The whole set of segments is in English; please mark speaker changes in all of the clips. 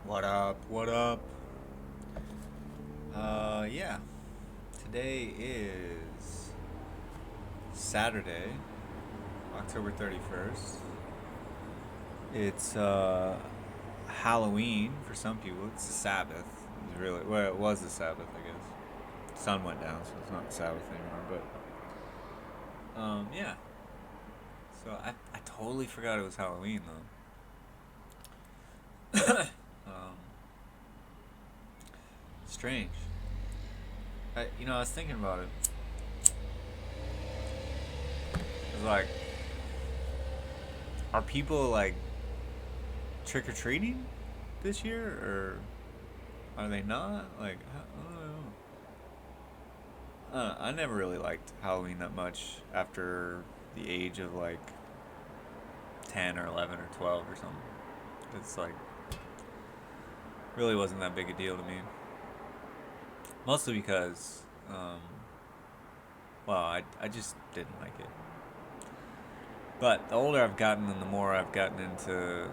Speaker 1: What up? What up? Yeah. Today is Saturday, October 31st. It's Halloween for some people. It's the Sabbath. It's really well, it was the Sabbath, I guess. Sun went down, so it's not the Sabbath anymore. But yeah. So I totally forgot it was Halloween though. Strange. I was thinking about it. It's like, are people like trick or treating this year, or are they not? Like, I don't know. I never really liked Halloween that much after the age of like 10 or 11 or 12 or something. It's like, really wasn't that big a deal to me. Mostly because, well, I just didn't like it. But the older I've gotten and the more I've gotten into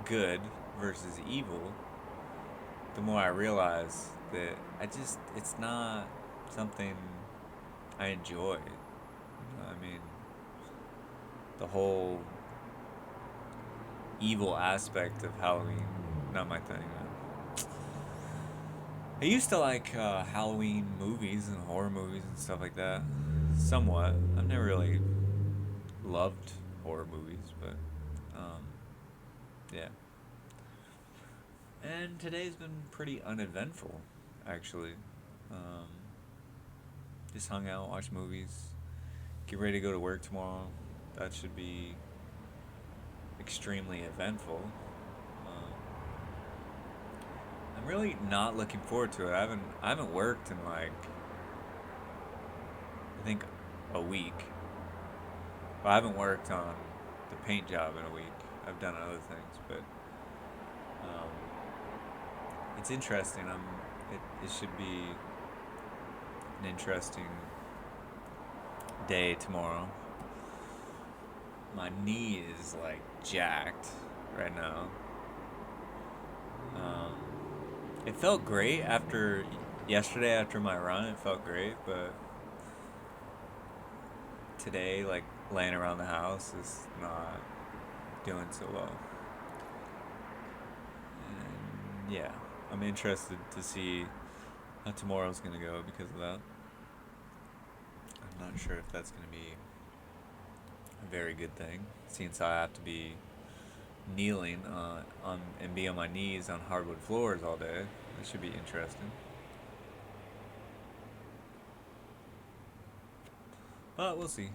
Speaker 1: good versus evil, the more I realize that it's not something I enjoy. I mean, the whole evil aspect of Halloween, not my thing. I used to like Halloween movies and horror movies and stuff like that. Somewhat. I've never really loved horror movies, but um, yeah. And today's been pretty uneventful, actually. Um, just hung out, watched movies, get ready to go to work tomorrow. That should be extremely eventful. Um, I'm really not looking forward to it. I haven't worked in like I think a week. Well, I haven't worked on the paint job in a week. I've done other things, but um, it's interesting. It should be an interesting day tomorrow. My knee is like jacked right now. Um, it felt great after yesterday after my run. It felt great, but today, like laying around the house, is not doing so well. And yeah, I'm interested to see how tomorrow's gonna go because of that. I'm not sure if that's gonna be a very good thing, since I have to be kneeling on and be on my knees on hardwood floors all day. That should be interesting. But we'll see.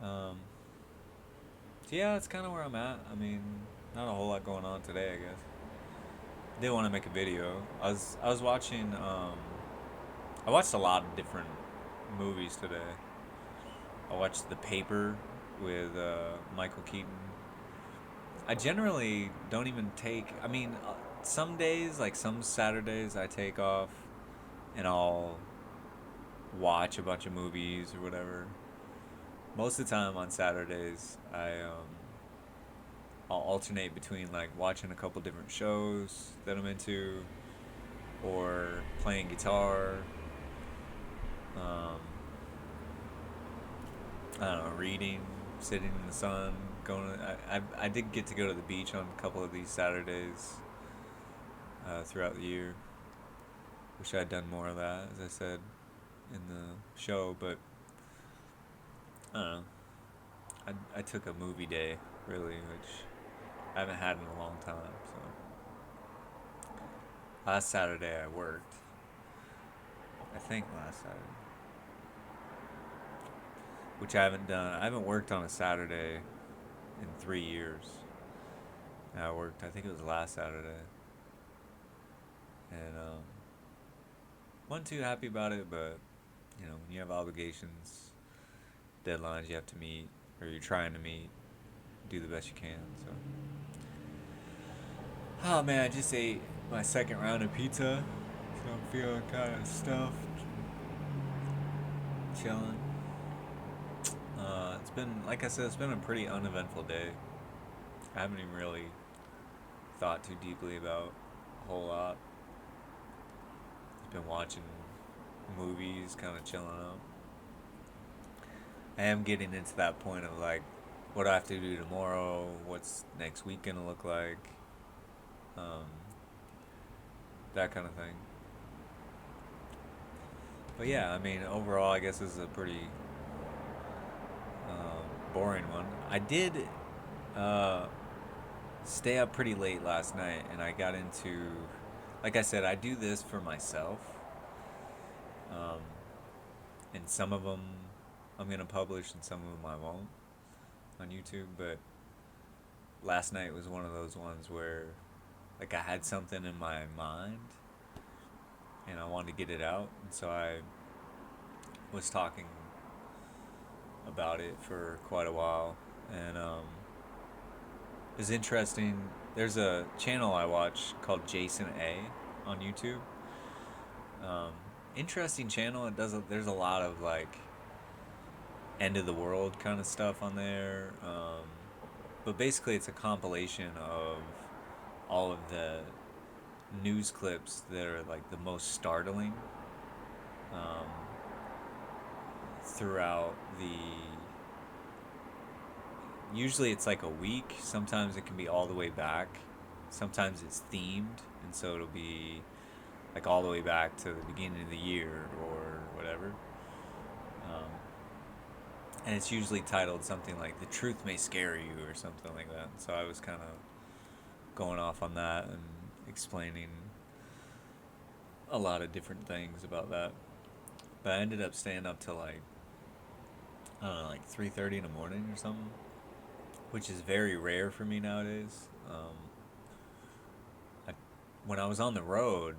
Speaker 1: Um, so yeah, that's kind of where I'm at. I mean, not a whole lot going on today, I guess. Did want to make a video. I was watching. I watched a lot of different movies today. I watched The Paper with Michael Keaton. I generally don't even take. I mean, some days, like some Saturdays, I take off and I'll watch a bunch of movies or whatever. Most of the time on Saturdays, I'll alternate between like watching a couple different shows that I'm into, or playing guitar. Um, I don't know, reading, sitting in the sun, going. I did get to go to the beach on a couple of these Saturdays throughout the year. Wish I had done more of that, as I said in the show, but I don't know. I took a movie day, really, which I haven't had in a long time. So last Saturday I worked. I think last Saturday, which I haven't done. I haven't worked on a Saturday in 3 years. And I worked. I think it was last Saturday, and wasn't too happy about it. But when you have obligations, deadlines you have to meet, or you're trying to meet, do the best you can. So, oh man, I just ate my second round of pizza, so I'm feeling kind of stuffed, chilling. It's been, like I said, it's been a pretty uneventful day. I haven't even really thought too deeply about a whole lot. Just been watching movies, kind of chilling out. I am getting into that point of like, what do I have to do tomorrow? What's next week gonna look like? Um, that kind of thing. But yeah, I mean, overall, I guess this is a pretty boring one. I did uh, stay up pretty late last night, and I got into, like I said, I do this for myself, um, and some of them I'm gonna publish, and some of them I won't on YouTube. But last night was one of those ones where, like, I had something in my mind, and I wanted to get it out, and so I was talking about it for quite a while, and it's interesting. There's a channel I watch called Jason A on YouTube. Um, Interesting channel. There's a lot of like end of the world kind of stuff on there. But basically, it's a compilation of all of the news clips that are like the most startling um, throughout the. Usually, it's like a week. Sometimes it can be all the way back. Sometimes it's themed, and so it'll be like all the way back to the beginning of the year or whatever. Um, and it's usually titled something like "The Truth May Scare You" or something like that. So I was kind of going off on that and explaining a lot of different things about that. But I ended up staying up till like, I don't know, like 3:30 in the morning or something, which is very rare for me nowadays. I, when I was on the road,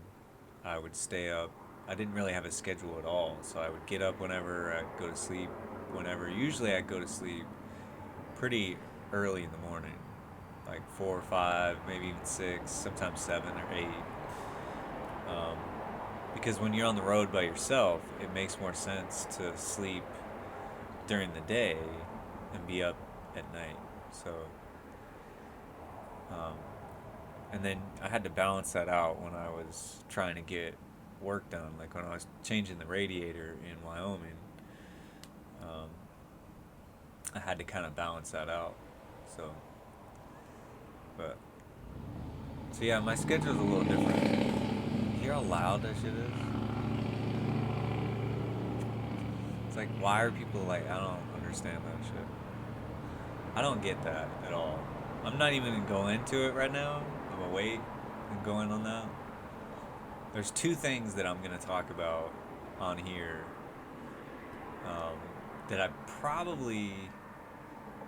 Speaker 1: I would stay up. I didn't really have a schedule at all, so I would get up whenever, I'd go to sleep whenever. Usually I'd go to sleep pretty early in the morning, like 4 or 5, maybe even 6, sometimes 7 or 8. Um, because when you're on the road by yourself, it makes more sense to sleep during the day and be up at night. So, um, and then I had to balance that out when I was trying to get work done. Like when I was changing the radiator in Wyoming, um, I had to kind of balance that out. So, but so yeah, my schedule's a little different. You hear how loud that shit is? It's like, why are people like? I don't understand that shit. I don't get that at all. I'm not even gonna go into it right now. I'm gonna wait and go in on that. There's two things that I'm gonna talk about on here um, that I probably,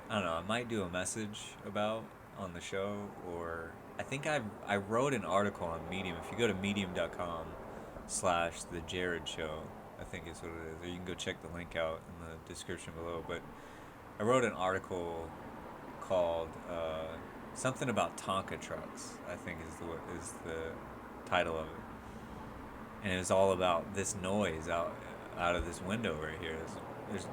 Speaker 1: I don't know, I might do a message about on the show, or I think I wrote an article on Medium. If you go to medium.com/the Jared Show, I think is what it is, or you can go check the link out in the description below. But I wrote an article called something about Tonka trucks. I think is the title of it, and it was all about this noise out of this window right here. There's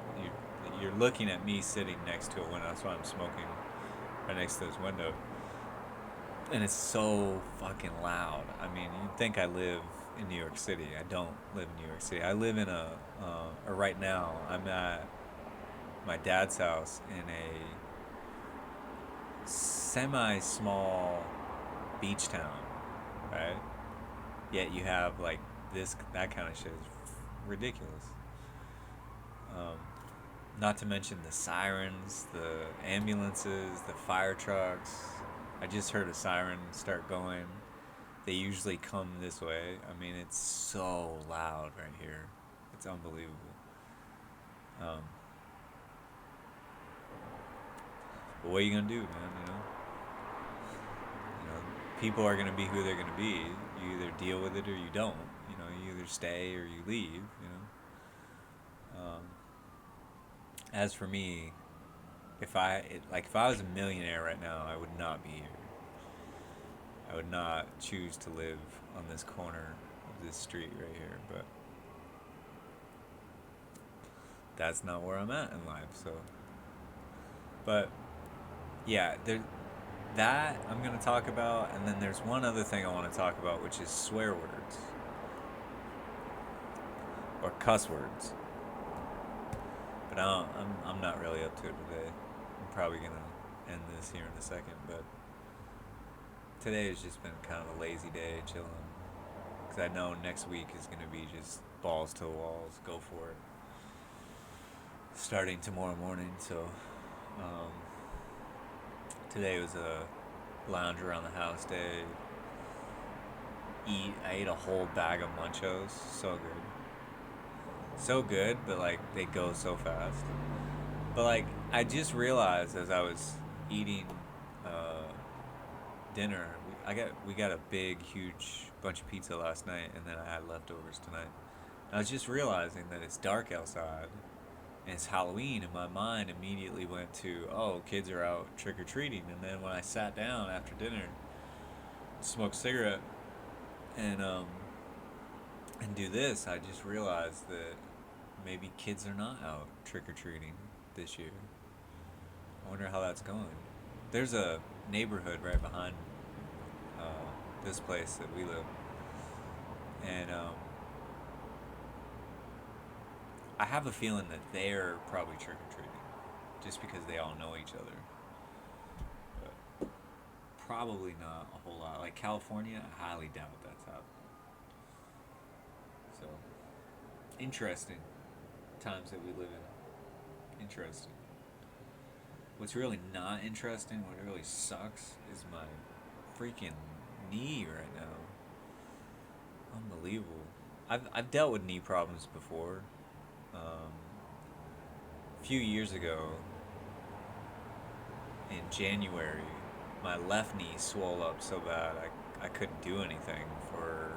Speaker 1: you're looking at me sitting next to a window. That's why I'm smoking right next to this window, and it's so fucking loud. I mean, you'd think I live in New York City. I don't live in New York City. I live in or right now I'm at my dad's house in a semi-small beach town, right? Yet you have like that kind of shit is ridiculous. Um, Not to mention the sirens, the ambulances, the fire trucks. I just heard a siren start going. They usually come this way. I mean, it's so loud right here. It's unbelievable. Um, but what are you gonna do, man? People are gonna be who they're gonna be. You either deal with it or you don't. You either stay or you leave. As for me, if I was a millionaire right now, I would not be here. I would not choose to live on this corner of this street right here, but that's not where I'm at in life. So, but yeah, that I'm gonna talk about, and then there's one other thing I want to talk about, which is swear words or cuss words. But I'm not really up to it today. I'm probably gonna end this here in a second, but today has just been kind of a lazy day, chilling. Because I know next week is gonna be just balls to the walls, go for it. Starting tomorrow morning, so um, today was a lounge around the house day. I ate a whole bag of Munchos, so good, but like they go so fast. But like I just realized as I was eating uh, dinner, we got a big, huge bunch of pizza last night, and then I had leftovers tonight. And I was just realizing that it's dark outside, and it's Halloween, and my mind immediately went to, oh, kids are out trick or treating. And then when I sat down after dinner, smoked a cigarette, and do this, I just realized that maybe kids are not out trick or treating this year. I wonder how that's going. There's a neighborhood right behind uh, this place that we live, and I have a feeling that they're probably trick or treating, just because they all know each other. But probably not a whole lot. Like California, I highly doubt that's happening. So interesting times that we live in. Interesting. What's really not interesting, what really sucks, is my freaking knee right now. Unbelievable. I've dealt with knee problems before. A few years ago, in January, my left knee swelled up so bad I couldn't do anything for,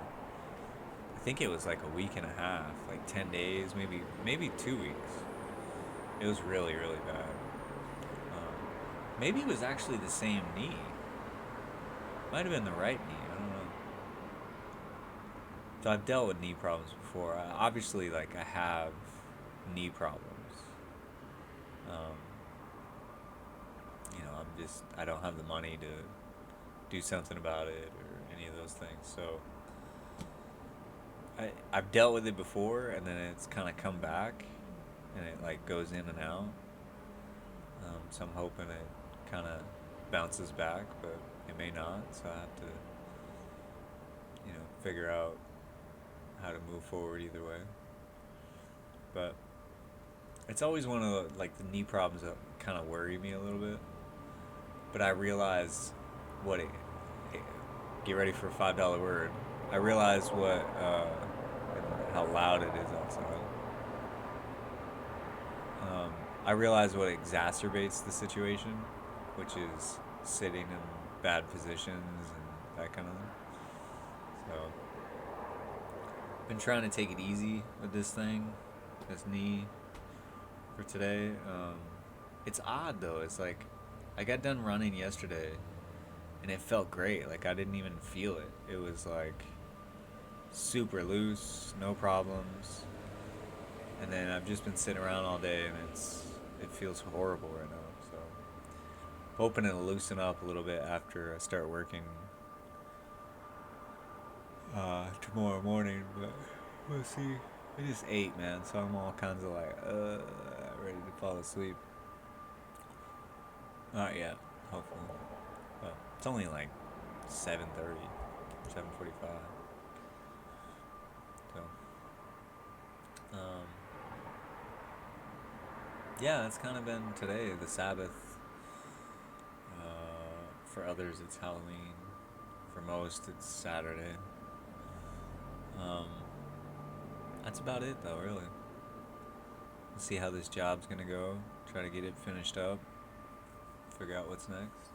Speaker 1: I think it was like a week and a half, like 10 days, maybe 2 weeks. It was really, really bad. Maybe it was actually the same knee. Might have been the right knee. I don't know. So I've dealt with knee problems before. Obviously, like I have knee problems. Um, I don't have the money to do something about it or any of those things. So I've dealt with it before, and then it's kind of come back, and it like goes in and out. So I'm hoping it kind of bounces back, but it may not. So I have to, figure out how to move forward either way. But it's always one of the knee problems that kind of worry me a little bit. But I realize what it. Get ready for a $5 word. I realize how loud it is outside. I realize what exacerbates the situation, which is sitting in bad positions and that kind of thing. So, I've been trying to take it easy with this knee, for today. It's odd though. It's like I got done running yesterday, and it felt great. Like I didn't even feel it. It was like super loose, no problems. And then I've just been sitting around all day, and it feels horrible right now. So hoping it'll loosen up a little bit after I start working tomorrow morning, but we'll see. I just ate, man, so I'm all kinds of like ready to fall asleep. Not yet, hopefully. But it's only like 7:30, 7:45. So, yeah, that's kind of been today, the Sabbath. For others, it's Halloween. For most, it's Saturday. That's about it, though, really. We'll see how this job's gonna go. Try to get it finished up. Figure out what's next.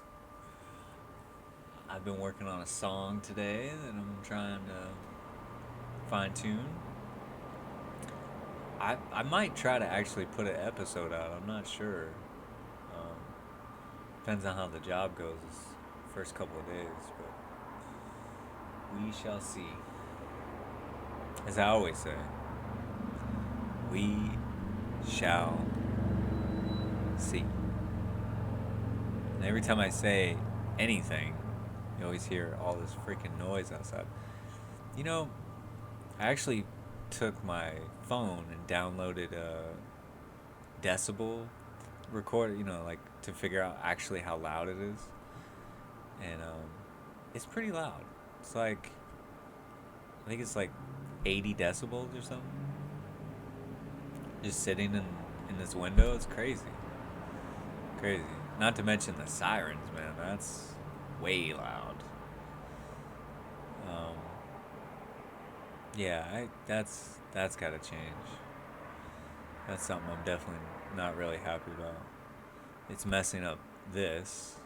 Speaker 1: I've been working on a song today that I'm trying to fine tune. I might try to actually put an episode out. I'm not sure. Depends on how the job goes this first couple of days, but we shall see. As I always say, we shall see. And every time I say anything, you always hear all this freaking noise outside. You know, I actually took my phone and downloaded a decibel recorder, like to figure out actually how loud it is. And it's pretty loud. It's like, I think it's like 80 decibels or something. Just sitting in this window, it's crazy. Crazy. Not to mention the sirens, man. That's way loud. Um, yeah, that's got to change. That's something I'm definitely not really happy about. It's messing up this,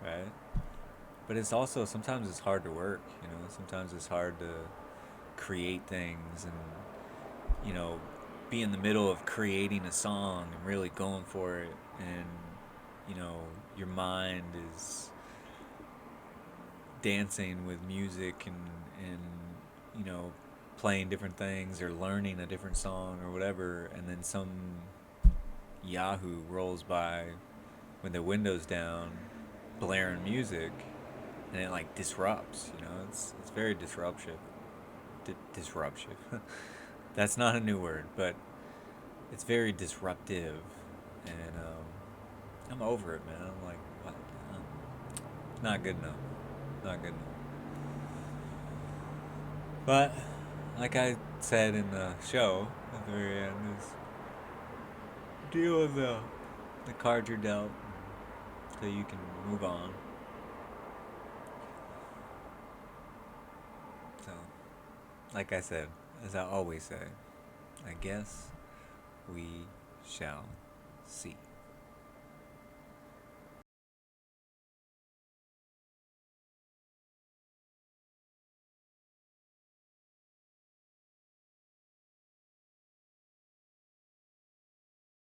Speaker 1: right? But it's also sometimes it's hard to work. Sometimes it's hard to create things and you know be in the middle of creating a song and really going for it, and you know your mind is dancing with music and you know playing different things or learning a different song or whatever, and then some yahoo rolls by with their windows down blaring music, and it like disrupts. It's very disruptive. Disruptive. That's not a new word, but it's very disruptive, and I'm over it, man. I'm like, what? Not good enough. Not good enough. But like I said in the show at the very end, is deal with the cards you're dealt, so you can move on. So, like I said, as I always say, I guess we shall see.